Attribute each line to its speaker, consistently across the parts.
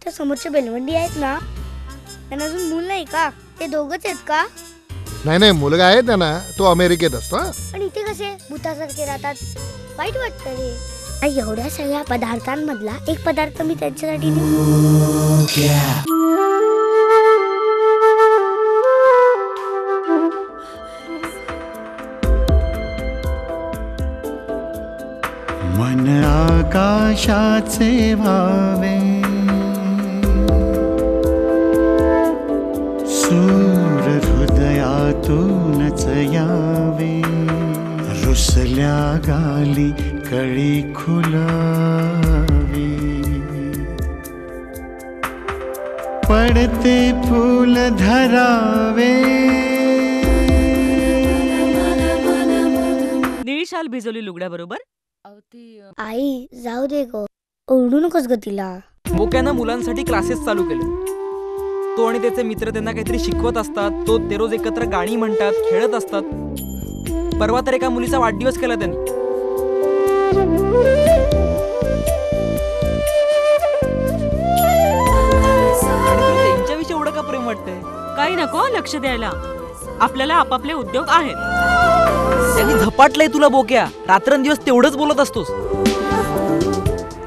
Speaker 1: त्या समोरच्या बेलवंडी आहेत ना, त्यांना अजून मूल नाही का? ते दोघच आहेत का?
Speaker 2: नाही मुलगा आहे त्यांना, तो अमेरिकेत असतो.
Speaker 1: पण इथे कसे भूतासारखे राहतात? वाईट वाटतं रे. एवढ्या सगळ्या पदार्थांमधला एक पदार्थ मी त्यांच्यासाठी
Speaker 3: मन आकाशाचे व्हावे, सूर हृदयातूनच यावे, रुसल्या गाली कळी खुलावी, पडते फूल धरावे.
Speaker 4: निळी शाल भिजवली लुगड्याबरोबर.
Speaker 1: आई जाऊ दे गो, ओरडू नकोस ग तिला.
Speaker 5: बोक्यानं मुलांसाठी क्लासेस चालू केले. तो आणि त्याचे मित्र त्यांना काहीतरी शिकवत असतात. तो ते रोज एकत्र गाणी म्हणतात, खेळत असतात. परवा तर एका मुलीचा वाढदिवस केला त्यांनी. त्यांच्याविषयी एवढं का प्रेम वाटतंय?
Speaker 4: काही नको लक्ष द्यायला, आपल्याला आपापले उद्योग आहेत.
Speaker 5: त्यांनी झपाटलंय तुला बोक्या. रात्रंदिवस तेवढंच बोलत असतोस.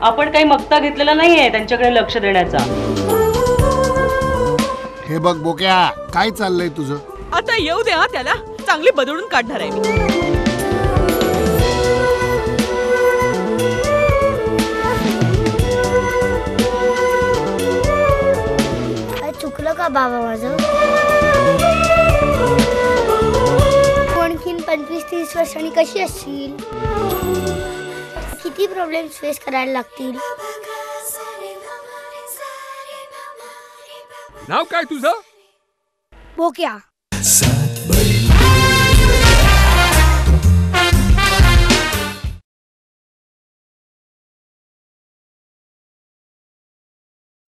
Speaker 4: आपण काही मक्ता घेतलेला नाहीये त्यांच्याकडे लक्ष देण्याचा.
Speaker 2: हे बघ बोक्या, काय चाललंय तुझं?
Speaker 4: आता येऊ द्या त्याला, चांगली बदलून काढणार आहे मी.
Speaker 1: चुकलं का बाबा माझं? आणखीन 25-30 वर्षांनी कशी असशील? किती प्रॉब्लेम्स फेस करायला लागतील?
Speaker 6: नाव काय तुझं?
Speaker 1: बोक्या.